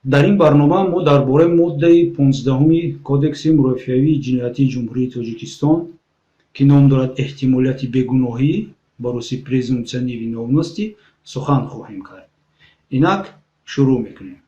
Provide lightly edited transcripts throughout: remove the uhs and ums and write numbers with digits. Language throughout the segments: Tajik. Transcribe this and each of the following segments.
дар ин барнома мо дар бораи моддаи 15-уми кодекси мурофиавии ҷиноятии ҷумҳурии Тоҷикистон ки ном дорад эҳтимолияти бегуноҳӣ бароси презумпсия невиновности сухан хоҳем кард. инак шурӯъ мекунем.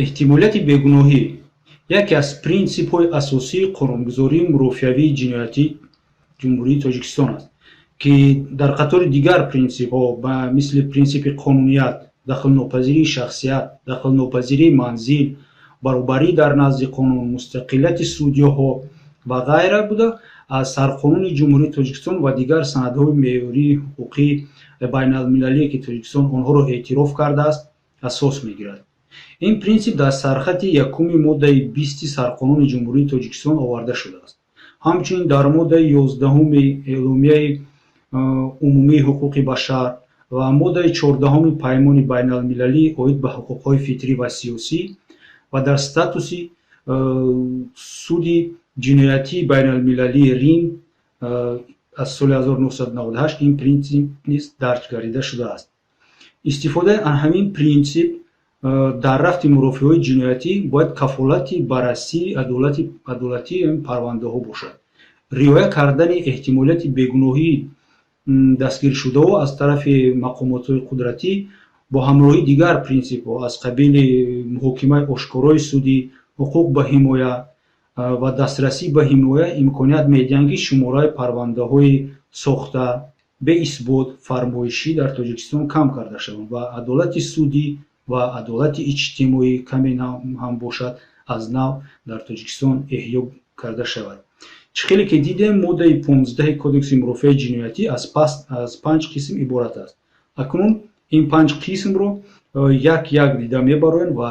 эҳтимолияти бегуноҳӣ яке аз принсипҳои асосии қонунгузории мурофиавии ҷиноятии ҷумҳурии Тоҷикистон аст, ки дар қатори дигар принсипҳо мисли принсипи қонуният, дахлнопазирии шахсият, дахлнопазирии манзил, баробарӣ дар назди қонун, мустақилияти судёҳо ва ғайра буда аз Сарқонуни ҷумҳурии Тоҷикистон ва дигар санадҳои меъёрии ҳуқуқии байналмилалие ки Тоҷикистон онҳоро эътироф кардааст асос мегирад. ин принсип дар сархати якуми моддаи 20 Сарқонуни ҷумҳурии Тоҷикистон оварда шудааст. ҳамчунин дар моддаи 11-уми эъломияи умумии ҳуқуқи башар ва моддаи 14-уми паймони байналмилалии оид ба ҳуқуқҳои фитрӣ ва сиёсӣ ва дар статуси суди ҷиноятии байналмилалии Рим аз соли 1998 ин принсип низ дарҷ гардида шудааст. истифодаи ҳамин принсип дар рафти мурофиаҳои ҷиноятӣ бояд кафолати баррасии адолатии парвандаҳо бошад. риоя кардани эҳтимолияти бегуноҳии дастгиршудаҳо аз тарафи мақомотҳои қудратӣ бо ҳамроҳии дигар принсипҳо аз қабили муҳокимаи ошкорои судӣ, ҳуқуқ ба ҳимоя ва дастрасӣ ба ҳимоя имконият медиҳанд ки шумораи парвандаҳои сохта беисбот фармоишӣ дар Тоҷикистон кам карда шаванд ва адолати судӣ ва адолати иҷтимоӣ каме ҳам бошад аз нав дар Тоҷикистон эҳё карда шавад. чӣ хеле ки дидем моддаи 15 кодекси мурофиаи ҷиноятӣ аз 5 қисм иборат аст. акнун ин 5 қисмро як дида мебароем ва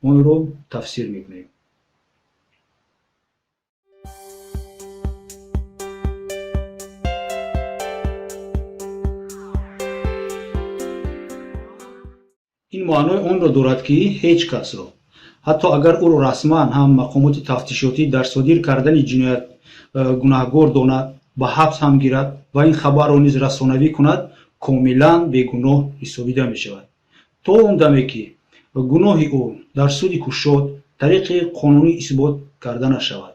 онро тафсир мекунем. ин маънои онро дорад ки ҳеҷ касро ҳатто агар ӯро расман ҳам мақомоти тафтишотӣ дар содир кардани ҷиноят гунаҳгор донад, ба ҳабс ҳам гирад ва ин хабарро низ расонавӣ кунад, комилан бегуноҳ ҳисобида мешавад. то он даме ки гуноҳи ӯ дар суди кушод тариқи қонунӣ исбот карда нашавад,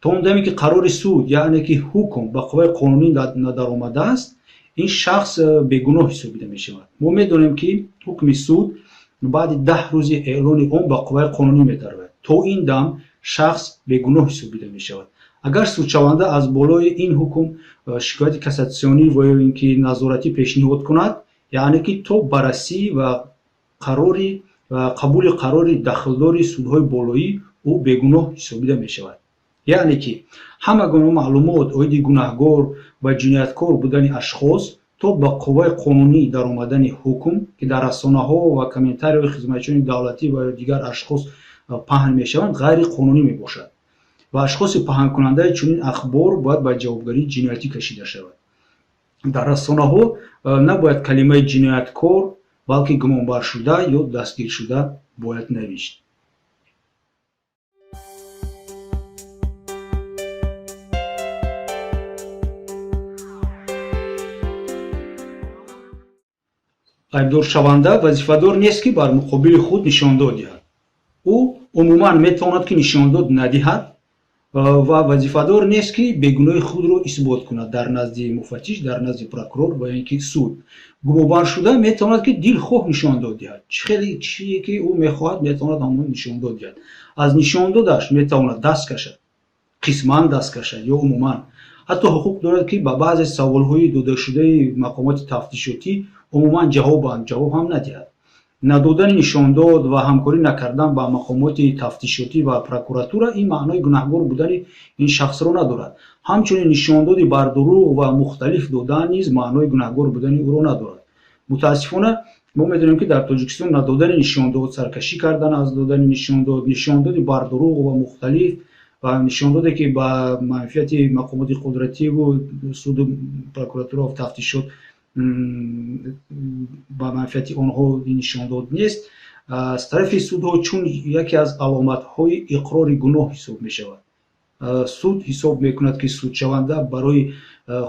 то он даме ки қарори суд яъне ки ҳукм ба қувваи қонунӣ надаромадааст, ин шахс бегуноҳ ҳисобида мешавад. мо медонем ки ҳукми суд баъди 10 рӯзи эълони он ба қувваи қонунӣ метарояд. то ин дам шахс бегуноҳ ҳисобида мешавад. агар судшаванда аз болои ин ҳукм шикояти кассатсионӣ ва ё ин ки назоратӣ пешниҳод кунад, яъне ки то баррасӣ ва қабули қарори дахлдори судҳои болоӣ ӯ бегуноҳ ҳисобида мешавад. яъне ки ҳама гуна маълумот оиди гунаҳгор ва ҷинояткор будани ашхос то ба қувваи қонунӣ даромадани ҳукм ки дар расонаҳо ва комментарияҳои хизматчиёни давлатӣ ва дигар ашхос паҳн мешаванд ғайриқонунӣ мебошад ва ашхоси паҳнкунандаи чунин ахбор бояд ба ҷавобгарии ҷиноятӣ кашида шавад. дар расонаҳо набояд калимаи ҷинояткор балки гумонбаршуда ё дастгиршуда бояд навишт. айбдоршаванда вазифадор нест ки бар муқобили худ нишондод диҳад. ӯ умуман метавонад ки нишондод надиҳад ва вазифадор нест ки бегуноҳи худро исбот кунад дар назди муфаттиш, дар назди прокурор ва ин ки суд. гумонбаршуда метавонад ки дилхоҳ нишондод диҳад. чие ки ӯ мехоҳад метавонад ҳамон нишондод диҳад. аз нишондодаш метавонад даст кашад, қисман даст кашад ё умуман. ҳатто ҳуқуқ дорад ки ба баъзе саволҳои додашудаи мақомоти тафтишотӣ умуман ҷавоб ҳам надиҳад. надодани нишондод ва ҳамкорӣ накардан ба мақомоти тафтишотӣ ва прокуратура ин маънои гунаҳгор будани ин шахсро надорад. ҳамчунин нишондоди бар дуруғ ва мухталиф додан низ маънои гунаҳгор будани ӯро надорад. мутаассифона мо медонем ки дар Тоҷикистон надодани нишондод, саркашӣ кардан аз додани нишондоди бардуруғ ва мухталиф ва нишондоде ки ба манфиати мақомоти қудративу суду прокуратура ва тафтишот ба манфиати онҳо нишондод нест. аз тарафи судҳо чун яке аз аломатҳои иқрори гуноҳ ҳисоб мешавад. суд ҳисоб мекунад ки судшаванда барои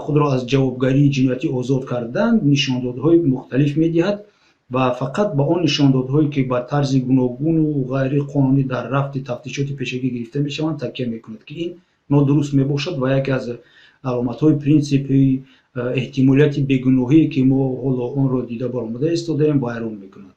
худро аз ҷавобгарии ҷиноятӣ озод кардан нишондодҳои мухталиф медиҳад ва фақат ба он нишондодҳое ки ба тарзи гуногуну ғайриқонунӣ дар рафти тафтишоти пешагӣ гирифта мешаванд такя мекунад ки ин нодуруст мебошад ва яке аз аломатҳои принсипи эҳтимолияти бегуноҳие ки мо ҳоло онро дида баромада истодаем вайрон мекунад.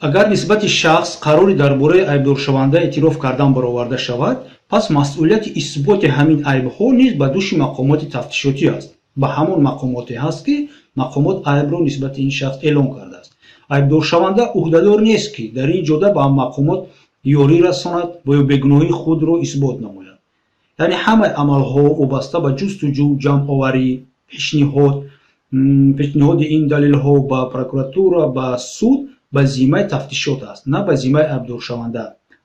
агар нисбати шахс қарори дар бораи айбдоршаванда эътироф кардан бароварда шавад, пас масъулияти исботи ҳамин айбҳо низ ба дӯши мақомоти тафтишотӣ аст. ба ҳамон мақомоте ҳаст ки мақомот айбро нисбати ин шахс эълон кардааст. айбдоршаванда уҳдадор нест ки дар ин ҷода ба мақомот ёрӣ расонад ва ё бегуноҳии худро исбот намояд. яъне ҳамаи амалҳо вобаста ба ҷустуҷӯ, ҷамъоварӣ, пешниҳоди ин далелҳо ба прокуратура, ба суд ба зиммаи тафтишот аст, на ба зиммаи айбдоршаванда.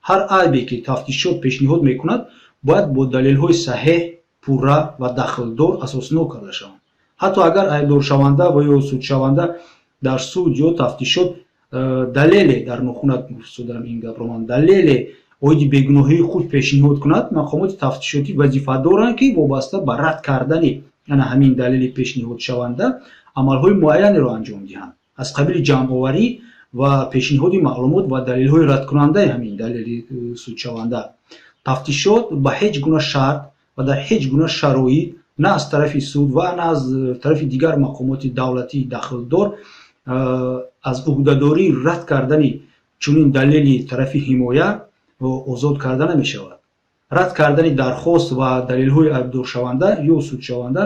ҳар айбе ки тафтишот пешниҳод мекунад бояд бо далелҳои саҳеҳ, пурра ва дахлдор асоснок карда шаванд. ҳатто агар айбдоршаванда ва ё судшаванда дар суд ё тафтишот далеле дар нохунак сударам ин гапроман далеле оиди бегуноҳии худ пешниҳод кунад, мақомоти тафтишотӣ вазифа доранд ки вобаста ба рад кардани ҳамин далели пешниҳодшаванда амалҳои муайянеро анҷом диҳанд, аз қабили ҷамъоварӣ ва пешниҳоди маълумот ва далелҳои радкунандаи ҳамин далели судшаванда. тафтишот ба ҳеҷ гуна шарт ва дар ҳеҷ гуна шароит на аз тарафи суд ва на аз тарафи дигар мақомоти давлатии дахлдор аз уҳдадории рад кардани чунин далели тарафи ҳимоя озод карда намешавад. рад кардани дархост ва далелҳои айбдоршаванда ё судшаванда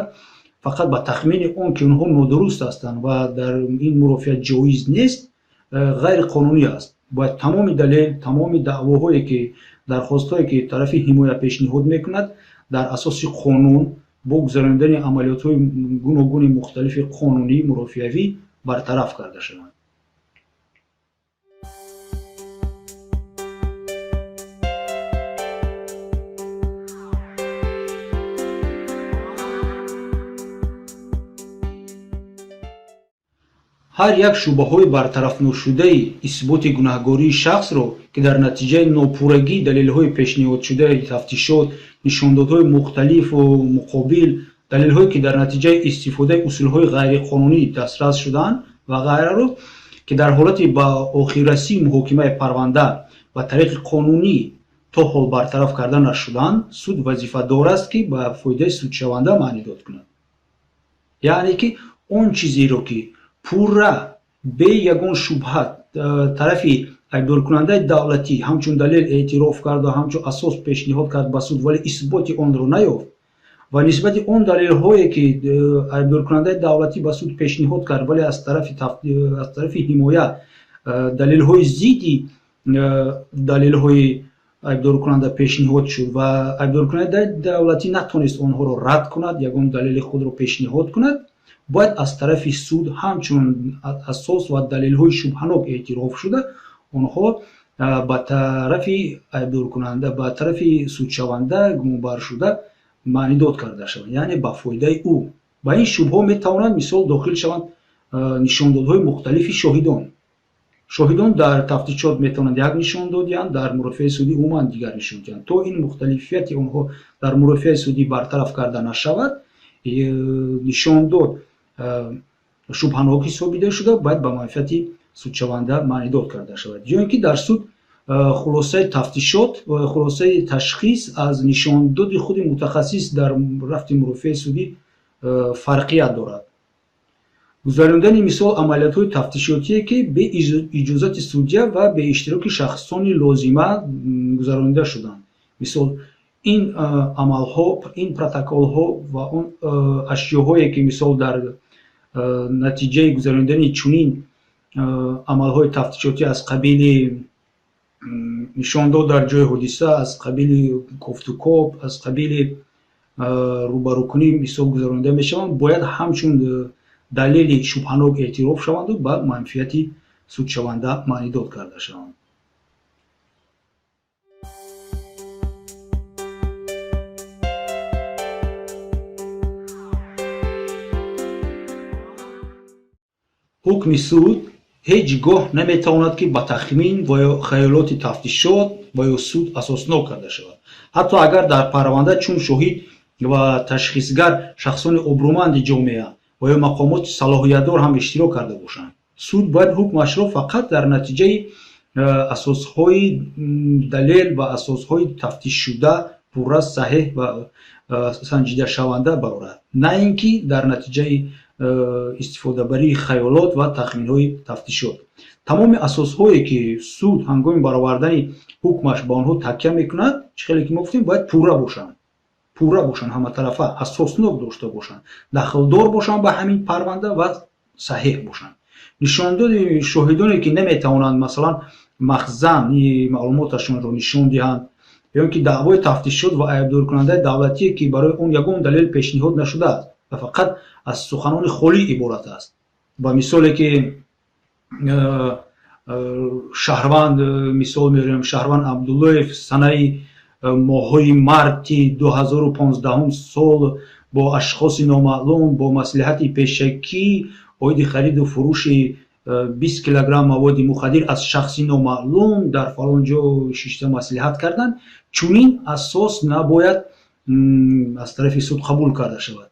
фақат ба тахмини он ки онҳо нодуруст ҳастанд ва дар ин мурофиат ҷоиз нест ғайриқонунӣ аст. бояд тамоми далел, тамоми даъвоҳое ки дархостҳое ки тарафи ҳимоя пешниҳод мекунад дар асоси қонун бо гузарондани амалиётҳои гуногуни мухталифи қонунӣ мурофиавӣ бартараф карда шаванд. ҳар як шубаҳои бартарафношудаи исботи гунаҳгории шахсро ки дар натиҷаи нопуррагии далелҳои пешниҳодшудаи тафтишот, нишондодҳои мухталифу муқобил, далелҳое ки дар натиҷаи истифодаи усулҳои ғайриқонунӣ дастрас шудаанд ва ғайраро ки дар ҳолати ба охиррасии муҳокимаи парванда ба тариқи қонунӣ то ҳол бартараф карда нашудаанд, суд вазифадор аст ки ба фоидаи судшаванда маънидод кунад. яъне ки он чизеро ки пурра бе ягон шубҳа тарафи айбдоркунандаи давлатӣ ҳамчун далел эътироф кард ва ҳамчун асос пешниҳод кард ба суд, вале исботи онро наёфт ва нисбати он далелҳое ки айбдоркунандаи давлатӣ ба суд пешниҳод кард, вале аз тарафи ҳимоя далелҳои зидди далелҳои айбдоркунанда пешниҳод шуд ва айбдоркунандаи давлатӣ натонест онҳоро рад кунад, ягон далели худро пешниҳод кунад, бояд аз тарафи суд ҳамчун асос ва далелҳои шубҳанок эътироф шуда онҳо ба тарафи айбдоркунанда, ба тарафи судшаванда гумонбаршуда маънидод карда шаванд, яъне ба фоидаи ӯ. ба ин шубҳо метавонанд мисол дохил шаванд нишондодҳои мухталифи шоҳидон. шоҳидон дар тафтишот метавонанд як нишон додиҳанд, дар мурофиаи судӣ умуман дигар нишон диҳанд. то ин мухталифияти онҳо дар мурофиаи судӣ бартараф карда нашавад, нишондод шубҳанок ҳисобида шуда бояд ба манфиати судшаванда маънидод карда шавад. ё ин ки дар суд хулосаи тафтишот ва хулосаи ташхис аз нишондоди худи мутахассис дар рафти мурофиаи судӣ фарқият дорад. гузарондани мисол амалиётҳои тафтишотие ки бе иҷозати судя ва бе иштироки шахсони лозима гузаронида шуданд. мисол ин амалҳо, ин протоколҳо ва он ашёҳое ки мисол дар натиҷаи гузарондани чунин амалҳои тафтишотӣ аз қабили нишон дод дар ҷои ҳодиса аз қабили кофтукоп, аз қабили рӯбарӯкунӣ ҳисоб гузаронида мешаванд, бояд ҳамчун далели шубҳанок эътироф шаванду ба манфиати судшаванда маънидод карда шаванд. ҳукми суд ҳеҷ гоҳ наметавонад ки ба тахмин ва ё хаёлоти тафтишот ва ё суд асоснок карда шавад. ҳатто агар дар парванда чун шоҳид ва ташхисгар шахсони обрӯманди ҷомеа ва ё мақомоти салоҳиятдор ҳам иштирок карда бошанд, суд бояд ҳукмашро фақат дар натиҷаи асосҳои далел ва асосҳои тафтишшуда пурра, саҳеҳ ва санҷидашаванда барорад, на ин ки дар натиҷаи истифодабарии хаёлот ва тахминҳои тафтишот. тамоми асосҳое ки суд ҳангоми баровардани ҳукмаш ба онҳо такя мекунад, чӣ хеле ки мо гуфтем, бояд пурра бошанд, ҳаматарафа, асоснок дошта бошанд, дахлдор бошанд ба ҳамин парванда ва саҳеҳ бошанд. нишондоди шоҳидоне ки наметавонанд масалан махзан маълумоташонро нишон диҳанд, ё ин ки даъвои тафтишот ва айбдоркунандаи давлатие ки барои он ягон далел пешниҳод нашудааст ва фақат аз суханони холӣ иборат аст. ба мисоле ки шаҳрванд мисол мерем, шаҳрванд Абдуллоев санаи моҳҳои марти 2015 сол бо ашхоси номаълум бо маслиҳати пешакӣ оиди хариду фурӯши 20 килограмм маводи мухаддир аз шахси номаълум дар фалон ҷо шишта маслиҳат карданд. чунин асос набояд аз тарафи суд қабул карда шавад.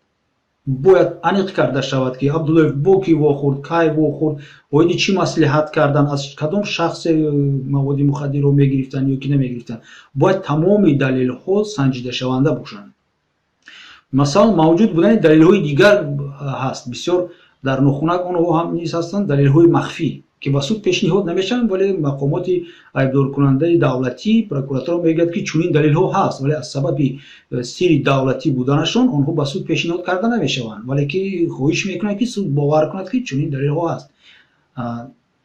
бояд аниқ карда шавад ки Абдуллоев бо ки вохӯрд, кай вохӯрд, оиди чӣ маслиҳат кардан, аз кадом шахсе маводи мухаддирро мегирифтанд ё ки намегирифтанд. бояд тамоми далелҳо санҷидашаванда бошанд. масалан мавҷуд будани далелҳои дигар ҳаст. бисёр дар нохунак онҳо ҳам низ ҳастанд далелҳои махфӣ ки ба суд пешниҳод намешаванд, вале мақомоти айбдоркунандаи давлатӣ, прокуратура мегӯяд ки чунин далелҳо ҳаст, вале аз сабаби сирри давлатӣ буданашон онҳо ба суд пешниҳод карда намешаванд, вале ки хоҳиш мекунанд ки суд бовар кунад ки чунин далелҳо ҳаст.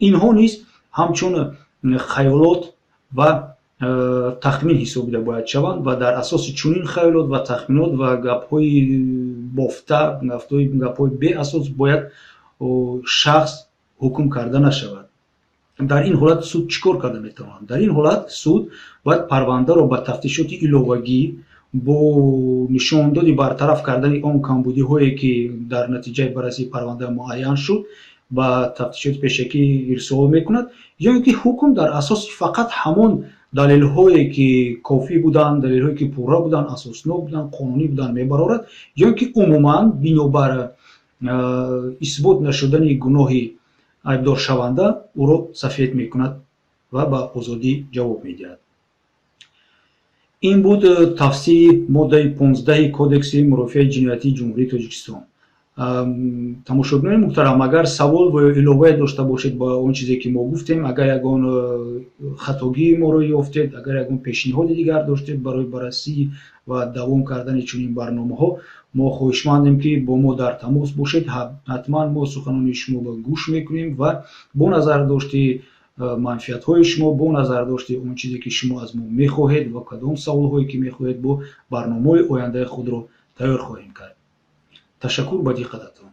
инҳо низ ҳамчун хаёлот ва тахмин ҳисобида бояд шаванд ва дар асоси чунин хаёлот ва тахминот ва гапҳои бофта, гапҳои беасос бояд шахс ҳукм карда нашавад. дар ин ҳолат суд чӣ кор карда метавонад? Дар ин ҳолат суд бояд парвандаро ба тафтишоти иловагӣ бо нишондоди бартараф кардани он камбудиҳое ки дар натиҷаи баррасии парванда муайян шуд ба тафтишоти пешакӣ ирсол мекунад, ё ин ки ҳукм дар асоси фақат ҳамон далелҳое ки кофӣ буданд, далелҳое ки пурра буданд, асоснок буданд, қонунӣ буданд мебарорад, ё ин ки умуман бинобар исбот нашудани гуноҳи айбдоршаванда ӯро сафед мекунад ва ба озодӣ ҷавоб медиҳад. ин буд тавсии моддаи 15 кодекси мурофиаи ҷиноятии ҷумҳурии Тоҷикистон. тамошобинони муҳтарам, агар савол ва ё иловае дошта бошед ба он чизе ки мо гуфтем, агар ягон хатогии моро ёфтед, агар ягон пешниҳоди дигар доштед барои баррасӣ ва давом кардани чунин барномаҳо, мо хоҳишмандем ки бо мо дар тамос бошед. ҳатман мо суханони шуморо гӯш мекунем ва бо назардошти манфиатҳои шумо, бо назардошти он чизе ки шумо аз мо мехоҳед ва кадом саволҳое ки мехоҳед, бо барномаҳои ояндаи худро тайёр хоҳем кард. ташаккур ба диққататон.